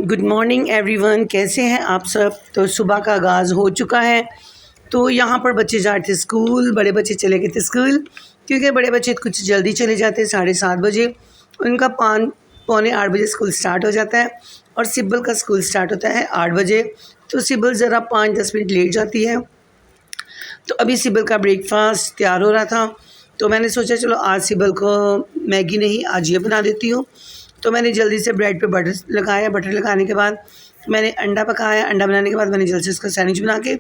Good morning everyone, कैसे हैं आप सब। तो सुबह का आगाज़ हो चुका है। तो यहाँ पर बच्चे जा रहे थे स्कूल, बड़े बच्चे चले गए थे स्कूल, क्योंकि बड़े बच्चे कुछ जल्दी चले जाते हैं 7:30 बजे। उनका 5 पौने 8 बजे स्कूल स्टार्ट हो जाता है और सिब्बल का स्कूल स्टार्ट होता है 8 बजे। तो सिब्बल ज़रा 5-10 मिनट लेट जाती है। तो अभी सिब्बल का ब्रेकफास्ट तैयार हो रहा था, तो मैंने सोचा चलो आज सिब्बल को मैगी नहीं, आज ये बना देती हूँ। तो मैंने जल्दी से ब्रेड पे बटर लगाया। बटर लगाने के बाद मैंने अंडा पकाया। अंडा बनाने के बाद मैंने जल्दी से उसका सैंडविच बना के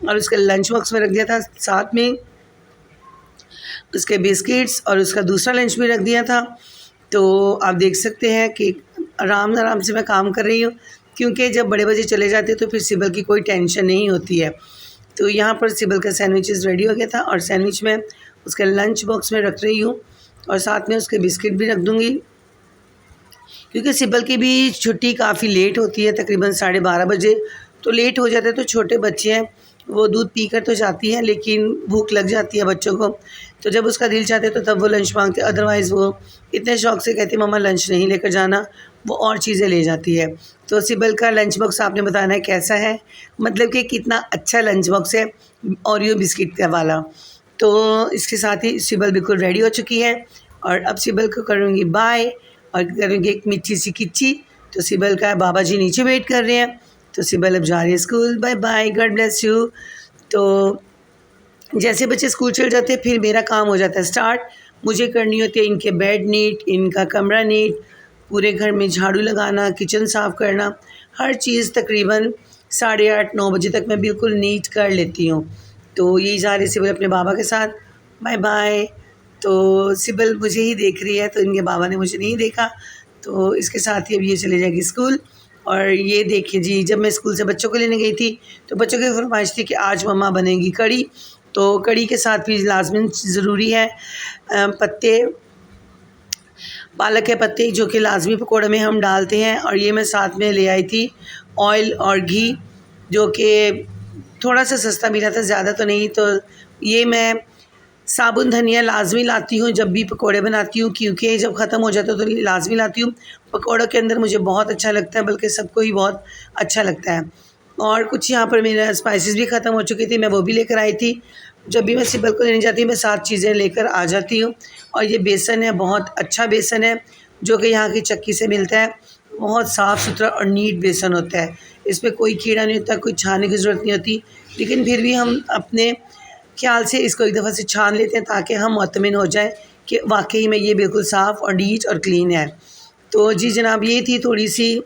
और उसके लंच बॉक्स में रख दिया था। साथ में उसके बिस्किट्स और उसका दूसरा लंच भी रख दिया था। तो आप देख सकते हैं कि आराम आराम से मैं काम कर रही हूँ, क्योंकि जब बड़े बजे चले जाते हैं तो फिर सिब्बल की कोई टेंशन नहीं होती है। तो यहाँ पर सिब्बल का सैंडविचेस रेडी हो गया था और सैंडविच में उसके लंच बॉक्स में रख रही हूँ और साथ में उसके बिस्किट भी रख दूँगी, क्योंकि सिब्बल की भी छुट्टी काफ़ी लेट होती है, तकरीबन 12:30 बजे। तो लेट हो जाता है तो छोटे बच्चे हैं, वो दूध पीकर तो जाती है लेकिन भूख लग जाती है बच्चों को। तो जब उसका दिल चाहता है तो तब वो लंच मांगते, अदरवाइज़ वो इतने शौक़ से कहती मम्मा लंच नहीं लेकर जाना, वो और चीज़ें ले जाती है। तो सिब्बल का लंच बॉक्स आपने बताना है कैसा है, मतलब कि कितना अच्छा लंच बॉक्स है ओरियो बिस्किट का वाला। तो इसके साथ ही सिब्बल बिल्कुल रेडी हो चुकी है और अब सिब्बल को करूँगी बाय और करेंगे एक मीठी सी किच्ची। तो सिब्बल का बाबा जी नीचे वेट कर रहे हैं, तो सिब्बल अब जा रही है school. Bye bye, God bless you. तो जैसे बच्चे स्कूल चले जाते हैं फिर मेरा काम हो जाता है स्टार्ट। मुझे करनी होती है इनके बेड नीट, इनका कमरा नीट, पूरे घर में झाड़ू लगाना, किचन साफ़ करना, हर चीज़ तकरीबन 8:30-9 बजे तक मैं बिल्कुल नीट कर लेती हूँ। तो यही जा रही सिब्बल अपने बाबा के साथ। Bye bye. तो सिब्बल मुझे ही देख रही है, तो इनके बाबा ने मुझे नहीं देखा, तो इसके साथ ही अब ये चले जाएगी स्कूल। और ये देखिए जी, जब मैं स्कूल से बच्चों को लेने गई थी तो बच्चों की फरमाइश थी कि आज मम्मा बनेगी कढ़ी। तो कढ़ी के साथ भी लाजमी ज़रूरी है पत्ते, पालक के पत्ते, जो कि लाजमी पकौड़े में हम डालते हैं। और ये मैं साथ में ले आई थी ऑयल और घी, जो कि थोड़ा सा सस्ता मिला था, ज़्यादा तो नहीं। तो ये मैं साबुन धनिया लाज़मी लाती हूँ जब भी पकोड़े बनाती हूँ, क्योंकि जब ख़त्म हो जाता है तो लाज़मी लाती हूँ। पकोड़ों के अंदर मुझे बहुत अच्छा लगता है, बल्कि सबको ही बहुत अच्छा लगता है। और कुछ यहाँ पर मेरा स्पाइसेस भी ख़त्म हो चुकी थी, मैं वो भी लेकर आई थी। जब भी मैं सिब्बल को लेने जाती हूँ मैं 7 चीज़ें लेकर आ जाती हूँ। और ये बेसन है, बहुत अच्छा बेसन है, जो कि यहाँ की चक्की से मिलता है। बहुत साफ़ सुथरा और नीट बेसन होता है, इसमें कोई कीड़ा नहीं होता, कोई छानने की ज़रूरत नहीं होती। लेकिन फिर भी हम अपने ख्याल से इसको एक दफ़ा से छान लेते हैं ताकि हम मुत्तमिन हो जाएं कि वाकई में ये बिल्कुल साफ़ और नीट और क्लीन है। तो जी जनाब, ये थी थोड़ी सी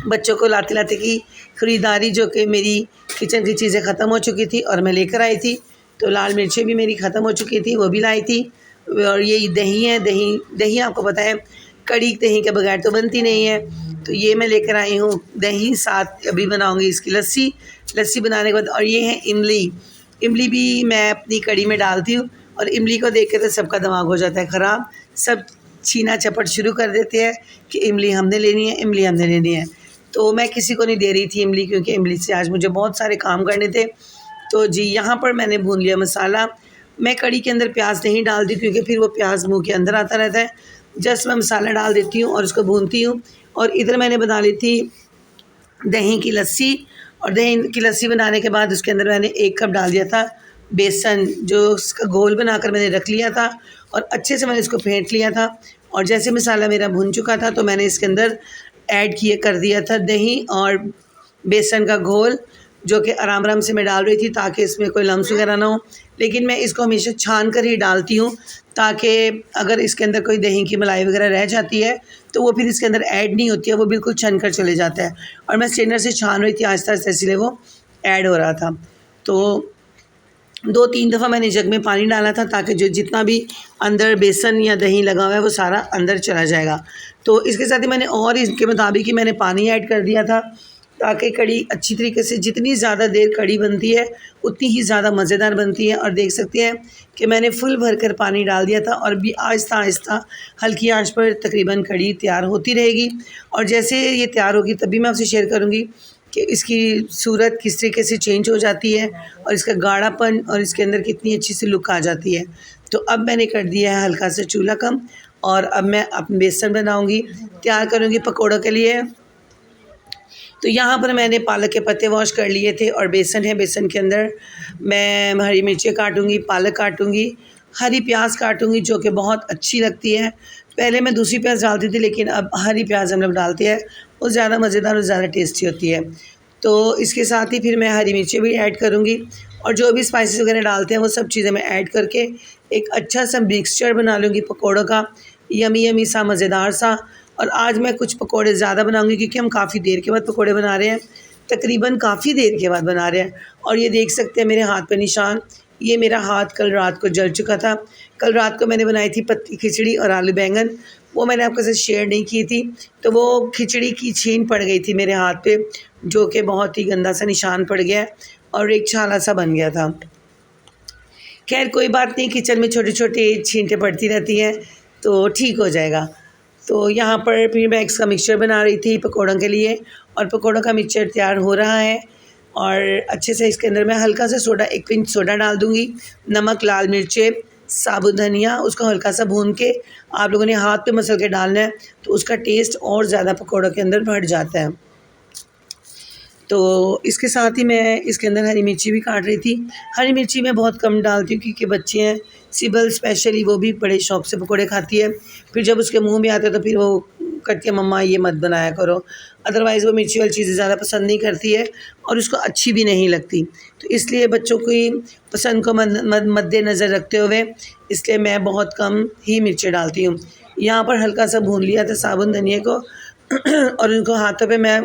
बच्चों को लाते लाते की ख़रीदारी, जो कि मेरी किचन की चीज़ें ख़त्म हो चुकी थी और मैं लेकर आई थी। तो लाल मिर्चें भी मेरी ख़त्म हो चुकी थी, वो भी लाई थी। और ये दही है, दही दही आपको पता है कड़ी दही के बगैर तो बनती नहीं है। तो ये मैं लेकर आई हूँ दही, साथ अभी बनाऊँगी इसकी लस्सी। लस्सी बनाने के बाद, और ये है इमली। इमली भी मैं अपनी कढ़ी में डालती हूँ, और इमली को देख के तो सबका दिमाग हो जाता है ख़राब। सब छीना झपट शुरू कर देते हैं कि इमली हमने लेनी है, इमली हमने लेनी है। तो मैं किसी को नहीं दे रही थी इमली, क्योंकि इमली से आज मुझे बहुत सारे काम करने थे। तो जी यहाँ पर मैंने भून लिया मसाला। मैं कढ़ी के अंदर प्याज नहीं डालती, क्योंकि फिर वो प्याज मुँह के अंदर आता रहता है। जस्ट मैं मसाला डाल देती हूँ और उसको भूनती हूँ। और इधर मैंने बना ली थी दही की लस्सी। और दही की लस्सी बनाने के बाद उसके अंदर मैंने 1 कप डाल दिया था बेसन, जो उसका घोल बनाकर मैंने रख लिया था, और अच्छे से मैंने इसको फेंट लिया था। और जैसे मसाला मेरा भुन चुका था तो मैंने इसके अंदर ऐड किए कर दिया था दही और बेसन का घोल, जो कि आराम आराम से मैं डाल रही थी ताकि इसमें कोई लम्स वगैरह ना हो। लेकिन मैं इसको हमेशा छान कर ही डालती हूँ, ताकि अगर इसके अंदर कोई दही की मलाई वगैरह रह जाती है तो वो फिर इसके अंदर ऐड नहीं होती है, वो बिल्कुल छन कर चले जाता है। और मैं स्ट्रेनर से छान रही थी आहिस्ता आहिस्ता, इसलिए वो ऐड हो रहा था। तो 2-3 दफ़ा मैंने जग में पानी डाला था, ताकि जो जितना भी अंदर बेसन या दही लगा हुआ है वो सारा अंदर चला जाएगा। तो इसके साथ ही मैंने और इसके मुताबिक ही मैंने पानी ऐड कर दिया था, ताकि कढ़ी अच्छी तरीके से, जितनी ज़्यादा देर कढ़ी बनती है उतनी ही ज़्यादा मज़ेदार बनती है। और देख सकते हैं कि मैंने फुल भर कर पानी डाल दिया था, और भी आहिस्ता आहिस्ता हल्की आंच पर तकरीबन कढ़ी तैयार होती रहेगी। और जैसे ये तैयार होगी तभी मैं आपसे शेयर करूँगी कि इसकी सूरत किस तरीके से चेंज हो जाती है, और इसका गाढ़ापन, और इसके अंदर कितनी अच्छी सी लुक आ जाती है। तो अब मैंने कर दिया है हल्का सा चूल्हा कम, और अब मैं बेसन बनाऊँगी, तैयार करूँगी पकौड़ों के लिए। तो यहाँ पर मैंने पालक के पत्ते वॉश कर लिए थे और बेसन है, बेसन के अंदर मैं हरी मिर्ची काटूँगी, पालक काटूँगी, हरी प्याज काटूँगी जो कि बहुत अच्छी लगती है। पहले मैं दूसरी प्याज डालती थी लेकिन अब हरी प्याज हम लोग डालते हैं, वो ज़्यादा मज़ेदार और ज़्यादा टेस्टी होती है। तो इसके साथ ही फिर मैं हरी मिर्ची भी ऐड करूँगी और जो भी स्पाइसेस वगैरह डालते हैं वो सब चीज़ें मैं ऐड करके एक अच्छा सा मिक्सचर बना लूँगी पकौड़ों का, यमी यमी सा, मज़ेदार सा। और आज मैं कुछ पकौड़े ज़्यादा बनाऊँगी क्योंकि हम काफ़ी देर के बाद पकौड़े बना रहे हैं, तकरीबन काफ़ी देर के बाद बना रहे हैं। और ये देख सकते हैं मेरे हाथ पे निशान, ये मेरा हाथ कल रात को जल चुका था। कल रात को मैंने बनाई थी पत्ती खिचड़ी और आलू बैंगन, वो मैंने आपके साथ शेयर नहीं की थी, तो वो खिचड़ी की छीन पड़ गई थी मेरे हाथ पे, जो कि बहुत ही गंदा सा निशान पड़ गया और एक छाला सा बन गया था। खैर कोई बात नहीं, किचन में छोटे-छोटे छींटे पड़ती रहती हैं तो ठीक हो जाएगा। तो यहाँ पर फिर मैं इसका मिक्सचर बना रही थी पकौड़ों के लिए और पकौड़ों का मिक्सचर तैयार हो रहा है और अच्छे से इसके अंदर मैं हल्का सा सोडा, 1 पिंच सोडा डाल दूँगी, नमक, लाल मिर्चें, साबुत धनिया, उसको हल्का सा भून के आप लोगों ने हाथ पे मसल के डालना है तो उसका टेस्ट और ज़्यादा पकौड़ों के अंदर बढ़ जाता है। तो इसके साथ ही मैं इसके अंदर हरी मिर्ची भी काट रही थी। हरी मिर्ची मैं बहुत कम डालती हूँ क्योंकि बच्चे हैं, सिबल स्पेशली वो भी बड़े शौक़ से पकौड़े खाती है। फिर जब उसके मुँह में आते हैं तो फिर वो कहती है मम्मा ये मत बनाया करो। अदरवाइज़ वो मिर्ची वाली चीज़ें ज़्यादा पसंद नहीं करती है और उसको अच्छी भी नहीं लगती। तो इसलिए बच्चों की पसंद को मद्देनज़र रखते हुए इसलिए मैं बहुत कम ही मिर्ची डालती हूँ। यहाँ पर हल्का सा भून लिया था साबुत धनिया को और उनको हाथों पे मैं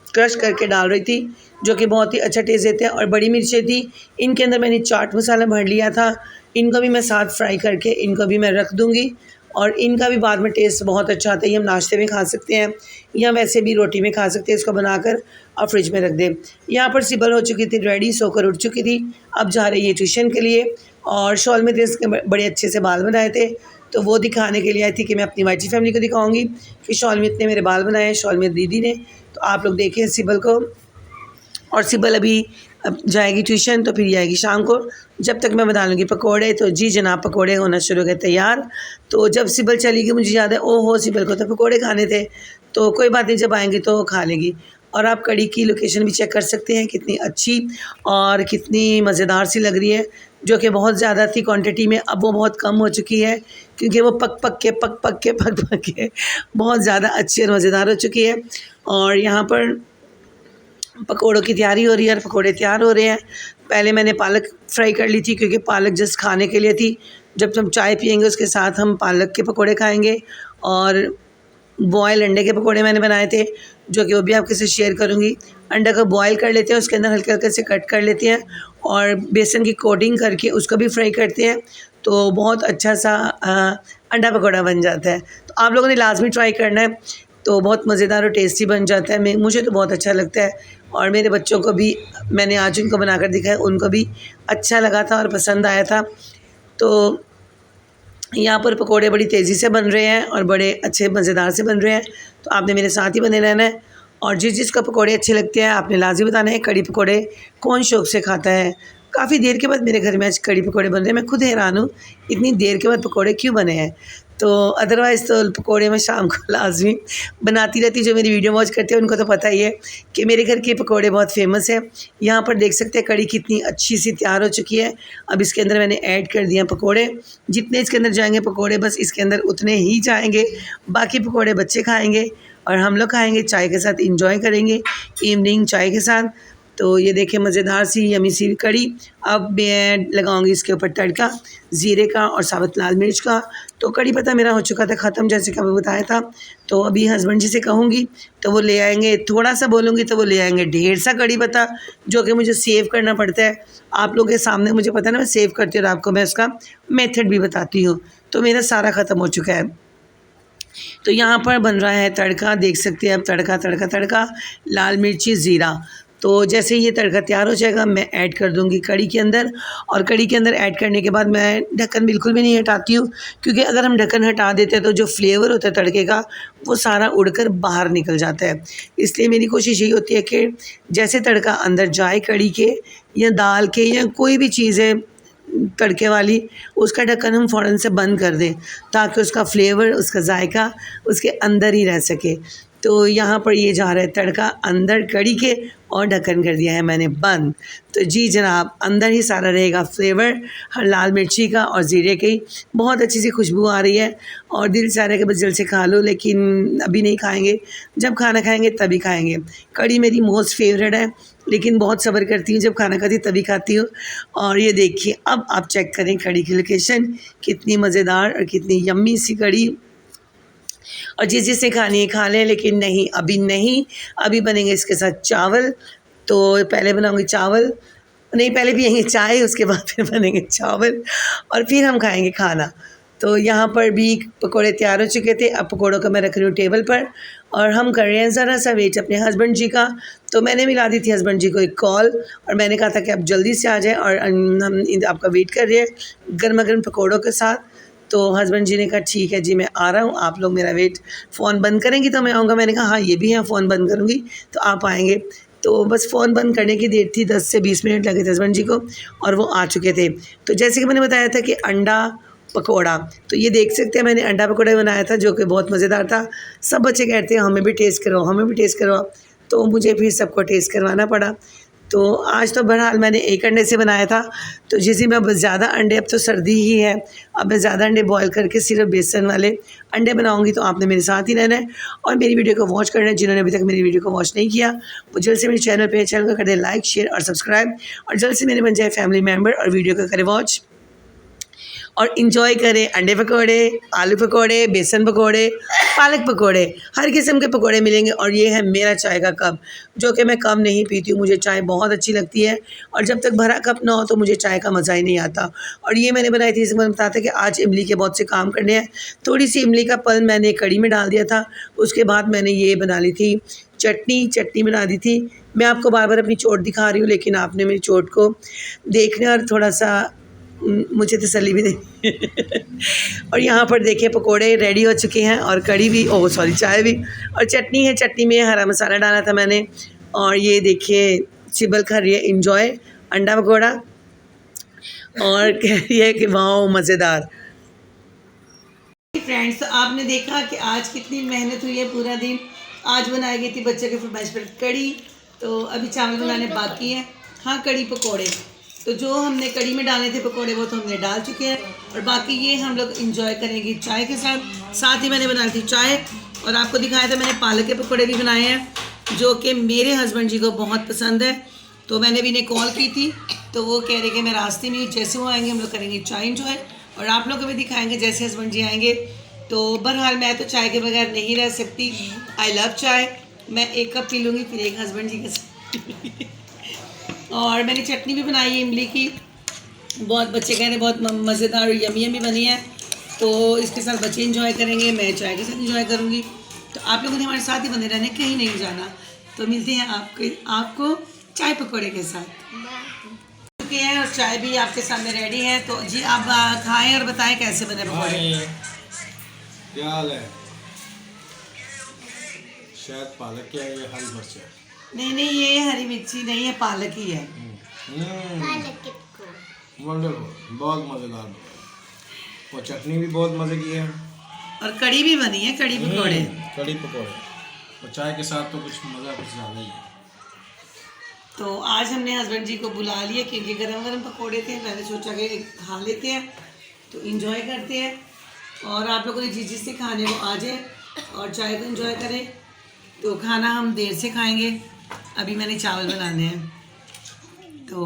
क्रश करके डाल रही थी, जो कि बहुत ही अच्छा टेस्ट देते हैं। और बड़ी मिर्चें थी, इनके अंदर मैंने चाट मसाला भर लिया था, इनको भी मैं साथ फ्राई करके इनको भी मैं रख दूँगी और इनका भी बाद में टेस्ट बहुत अच्छा आता है। ये हम नाश्ते में खा सकते हैं या वैसे भी रोटी में खा सकते हैं, इसको बनाकर और फ्रिज में रख दें। यहाँ पर सिबल हो चुकी थी रेडी, सोकर उठ चुकी थी, अब जा रही है ट्यूशन के लिए और शॉल में थे इसके बड़े अच्छे से बाल बनाए थे, तो वो दिखाने के लिए आई थी कि मैं अपनी वाइटी फैमिली को दिखाऊंगी कि शॉल में इतने मेरे बाल बनाए हैं, शॉल में दीदी ने। तो आप लोग देखें सिबल को, और सिबल अभी अब जाएगी ट्यूशन तो फिर आएगी शाम को। जब तक मैं बना लूँगी पकोड़े, तो जी जनाब पकोड़े होना शुरू हो गए तैयार। तो जब सिबल चली गई मुझे याद है, ओहो सिबल को तो पकोड़े खाने थे, तो कोई बात नहीं, जब आएंगी तो खा लेगी। और आप कड़ी की लोकेशन भी चेक कर सकते हैं, कितनी अच्छी और कितनी मज़ेदार सी लग रही है, जो कि बहुत ज़्यादा थी क्वांटिटी में, अब वो बहुत कम हो चुकी है क्योंकि वो पक पक के बहुत ज़्यादा अच्छी और मज़ेदार हो चुकी है। और यहाँ पर पकोड़ों की तैयारी हो रही है और पकोड़े तैयार हो रहे हैं। पहले मैंने पालक फ्राई कर ली थी क्योंकि पालक जस्ट खाने के लिए थी, जब हम चाय पियेंगे उसके साथ हम पालक के पकोड़े खाएंगे। और बॉयल अंडे के पकोड़े मैंने बनाए थे, जो कि वो भी आपके साथ शेयर करूँगी। अंडा को बॉयल कर लेते हैं, उसके अंदर हल्के हल्के से कट कर लेते हैं और बेसन की कोटिंग करके उसको भी फ्राई करते हैं, तो बहुत अच्छा सा अंडा पकौड़ा बन जाता है। तो आप लोगों ने लाजमी ट्राई करना है, तो बहुत मज़ेदार और टेस्टी बन जाता है। मुझे तो बहुत अच्छा लगता है और मेरे बच्चों को भी मैंने आज उनको बनाकर दिखाया, उनको भी अच्छा लगा था और पसंद आया था। तो यहाँ पर पकोड़े बड़ी तेज़ी से बन रहे हैं और बड़े अच्छे मज़ेदार से बन रहे हैं, तो आपने मेरे साथ ही बने रहना है। और जिस जिसको पकोड़े अच्छे लगते हैं आपने लाज़मी बताना है कड़ी पकोड़े कौन शौक़ से खाता है। काफ़ी देर के बाद मेरे घर में आज कड़ी पकोड़े बन रहे हैं, मैं खुद हैरान हूँ इतनी देर के बाद पकोड़े क्यों बने हैं। तो अदरवाइज़ तो पकोड़े मैं शाम को लाजमी बनाती रहती, जो मेरी वीडियो वॉच करते हैं उनको तो पता ही है कि मेरे घर के पकोड़े बहुत फेमस हैं। यहाँ पर देख सकते हैं कड़ी कितनी अच्छी सी तैयार हो चुकी है। अब इसके अंदर मैंने ऐड कर दिया पकोड़े, जितने इसके अंदर जाएंगे पकोड़े बस इसके अंदर उतने ही जाएंगे, बाकी पकोड़े बच्चे खाएँगे और हम लोग खाएँगे, चाय के साथ इंजॉय करेंगे, इवनिंग चाय के साथ। तो ये देखें मज़ेदार सी यमी सी कड़ी। अब मैं लगाऊंगी इसके ऊपर तड़का ज़ीरे का और साबुत लाल मिर्च का। तो कड़ी पत्ता मेरा हो चुका था ख़त्म, जैसे कि आपको बताया था। तो अभी हस्बैंड जी से कहूँगी तो वो ले आएंगे, थोड़ा सा बोलूँगी तो वो ले आएंगे ढेर सा कड़ी पत्ता, जो कि मुझे सेव करना पड़ता है। आप लोगों के सामने मुझे पता है ना मैं सेव करती हूँ और आपको मैं उसका मेथड भी बताती हूँ। तो मेरा सारा ख़त्म हो चुका है। तो यहाँ पर बन रहा है तड़का, देख सकते हैं अब तड़का लाल मिर्ची ज़ीरा। तो जैसे ये तड़का तैयार हो जाएगा मैं ऐड कर दूंगी कड़ी के अंदर, और कड़ी के अंदर ऐड करने के बाद मैं ढक्कन बिल्कुल भी नहीं हटाती हूँ, क्योंकि अगर हम ढक्कन हटा देते हैं तो जो फ्लेवर होता है तड़के का वो सारा उड़कर बाहर निकल जाता है। इसलिए मेरी कोशिश यही होती है कि जैसे तड़का अंदर जाए कड़ी के या दाल के या कोई भी चीज़ है तड़के वाली, उसका ढक्कन हम फ़ौरन से बंद कर दें ताकि उसका फ्लेवर, उसका जायका उसके अंदर ही रह सके। तो यहाँ पर ये जा रहा है तड़का अंदर कड़ी के, और ढक्कन कर दिया है मैंने बंद। तो जी जनाब, अंदर ही सारा रहेगा फ्लेवर हर लाल मिर्ची का और ज़ीरे की। बहुत अच्छी सी खुशबू आ रही है और दिल चाह रहा है कि बस जल्द से खा लो, लेकिन अभी नहीं खाएंगे, जब खाना खाएंगे तभी खाएंगे। कड़ी मेरी मोस्ट फेवरेट है, लेकिन बहुत सब्र करती हूँ, जब खाना खाती हूँ तभी खाती हूँ। और ये देखिए, अब आप चेक करें कड़ी की लोकेशन, कितनी मज़ेदार और कितनी यम्मी सी कड़ी। और जिसे खानी है खा लें, लेकिन नहीं, अभी नहीं। अभी बनेंगे इसके साथ चावल। तो पहले बनाऊंगी चावल, नहीं पहले पियेंगे चाय, उसके बाद फिर बनेंगे चावल और फिर हम खाएंगे खाना। तो यहाँ पर भी पकोड़े तैयार हो चुके थे। अब पकोड़ों को मैं रख रही हूँ टेबल पर और हम कर रहे हैं ज़रा सा वेट अपने हस्बैंड जी का। तो मैंने मिला दी थी हस्बैंड जी को एक कॉल और मैंने कहा था कि आप जल्दी से आ जाएं और हम आपका वेट कर रहे हैं गर्मा गर्म पकोड़ों के साथ। तो हस्बैंड जी ने कहा ठीक है जी मैं आ रहा हूँ, आप लोग मेरा वेट फ़ोन बंद करेंगी तो मैं आऊँगा। मैंने कहा हाँ ये भी है, फ़ोन बंद करूँगी तो आप आएँगे। तो बस फ़ोन बंद करने की देर थी, 10 से 20 मिनट लगे थे हस्बैंड जी को और वो आ चुके थे। तो जैसे कि मैंने बताया था कि अंडा पकोड़ा, तो ये देख सकते हैं मैंने अंडा पकोड़ा बनाया था जो कि बहुत मज़ेदार था। सब बच्चे कहते हैं हमें भी टेस्ट करवाओ, हमें भी टेस्ट करवाओ, तो मुझे फिर सबको टेस्ट करवाना पड़ा। तो आज तो बहरहाल मैंने एक अंडे से बनाया था। तो जिसे मैं बस ज़्यादा अंडे, अब तो सर्दी ही है, अब मैं ज़्यादा अंडे बॉयल करके सिर्फ बेसन वाले अंडे बनाऊंगी। तो आपने मेरे साथ ही रहना है और मेरी वीडियो को वॉच करना है। जिन्होंने अभी तक मेरी वीडियो को वॉच नहीं किया वो जल्द से मेरे चैनल को कर दे लाइक, शेयर और सब्सक्राइब, और जल्द से मेरे बन जाए फैमिली मेम्बर और वीडियो को करें वॉच और इन्जॉय करें। अंडे पकोड़े, आलू पकोड़े, बेसन पकोड़े, पालक पकोड़े, हर किस्म के पकोड़े मिलेंगे। और ये है मेरा चाय का कप, जो कि मैं कम नहीं पीती हूँ, मुझे चाय बहुत अच्छी लगती है और जब तक भरा कप ना हो तो मुझे चाय का मज़ा ही नहीं आता। और ये मैंने बनाई थी, इसमें मैंने बताया था कि आज इमली के बहुत से काम करने हैं। थोड़ी सी इमली का पल मैंने कड़ी में डाल दिया था, उसके बाद मैंने ये बना ली थी चटनी बना दी थी। मैं आपको बार बार अपनी चोट दिखा रही हूँ, लेकिन आपने मेरी चोट को देखना और थोड़ा सा मुझे तसल्ली भी देनी और यहाँ पर देखिए पकोड़े रेडी हो चुके हैं और कड़ी भी, ओह सॉरी चाय भी, और चटनी है। चटनी में हरा मसाला डाला था मैंने। और ये देखिए सिबल खा रही है इंजॉय अंडा पकोड़ा और कह रही है कि वाह मज़ेदार। फ्रेंड्स, तो आपने देखा कि आज कितनी मेहनत हुई है पूरा दिन। आज बनाई गई थी बच्चे के फरमाइश पर कड़ी, तो अभी चावल बनाने बाकी हैं। हाँ, कड़ी पकोड़े तो जो हमने कड़ी में डाले थे पकोड़े वो तो हमने डाल चुके हैं, और बाकी ये हम लोग इंजॉय करेंगे चाय के साथ। साथ ही मैंने बनाई थी चाय और आपको दिखाया था मैंने पालक के पकोड़े भी बनाए हैं जो कि मेरे हस्बैंड जी को बहुत पसंद है। तो मैंने भी इन्हें कॉल की थी तो वो कह रहे कि मैं रास्ते में, जैसे वो आएंगे हम लोग करेंगे चाय इंजॉय और आप लोग को भी दिखाएंगे जैसे हस्बैंड जी आएंगे। तो बहरहाल मैं तो चाय के बगैर नहीं रह सकती, आई लव चाय। मैं एक कप पी लूँगी फिर एक हस्बैंड जी के साथ और मैंने चटनी भी बनाई है इमली की, बहुत बच्चे कह रहे बहुत मज़ेदार और यमी यमी बनी है। तो इसके साथ बच्चे इंजॉय करेंगे, मैं चाय के साथ इंजॉय करूँगी। तो आप लोगों ने हमारे साथ ही बने रहने, कहीं नहीं जाना। तो मिलते हैं आपको चाय पकौड़े के साथ चुके हैं और चाय भी आपके सामने रेडी है। तो जी आप खाएं और बताएं कैसे बने पकौड़े। क्या हाल है? शायद पालक क्या है, ये हरी मिर्च है। नहीं ये हरी मिर्ची नहीं है, पालक ही है। वंडरफुल, बहुत मज़ेदार। और चटनी भी बहुत मज़े की है और कड़ी भी बनी है, कड़ी पकौड़े। कड़ी पकौड़े और चाय के साथ तो कुछ मज़ा कुछ ज़्यादा ही है। तो आज हमने हस्बैंड जी को बुला लिया क्योंकि गरम गरम पकौड़े थे। मैंने सोचा कि खा लेते हैं तो इंजॉय करते हैं और आप लोगों ने जिस से खाने को आ जाए और चाय को इंजॉय करें। तो खाना हम देर से खाएंगे, अभी मैंने चावल बनाने हैं। तो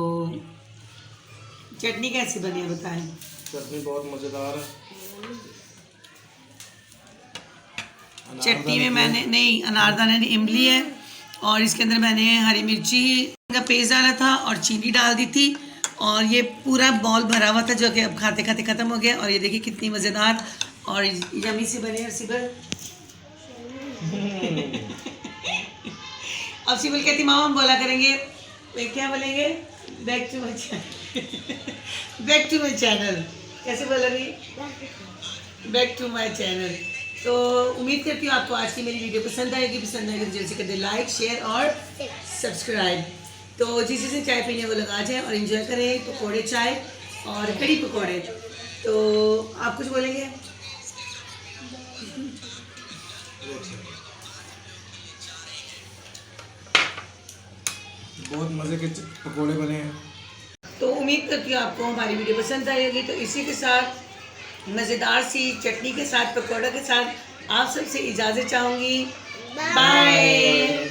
चटनी कैसी बनी है बताएं। चटनी बहुत मज़ेदार है। चटनी में मैंने नहीं, अनारदाना नहीं, इमली है और इसके अंदर मैंने हरी मिर्ची का पेस्ट डाला था और चीनी डाल दी थी और ये पूरा बॉल भरा हुआ था जो कि अब खाते खाते ख़त्म हो गया। और ये देखिए कितनी मज़ेदार और यमी सी बनी है। सिबल अब सिबल कहती मामा हम बोला करेंगे, क्या बोलेंगे, back to my channel. Back to my channel कैसे बोलोगी? Back to my channel. तो उम्मीद करती हूँ आपको आज की मेरी वीडियो पसंद आएगी तो जल्दी से कर दे लाइक, शेयर और सब्सक्राइब। तो जिसे चाय पीने वो लोग आ जाए और इन्जॉय करें पकौड़े चाय और कड़ी पकौड़े। तो आप कुछ बोलेंगे? बहुत मज़े के पकोड़े बने हैं। तो उम्मीद करती हूँ आपको हमारी वीडियो पसंद आई होगी। तो इसी के साथ मज़ेदार सी चटनी के साथ, पकौड़े के साथ आप सबसे इजाज़त चाहूँगी। बाय।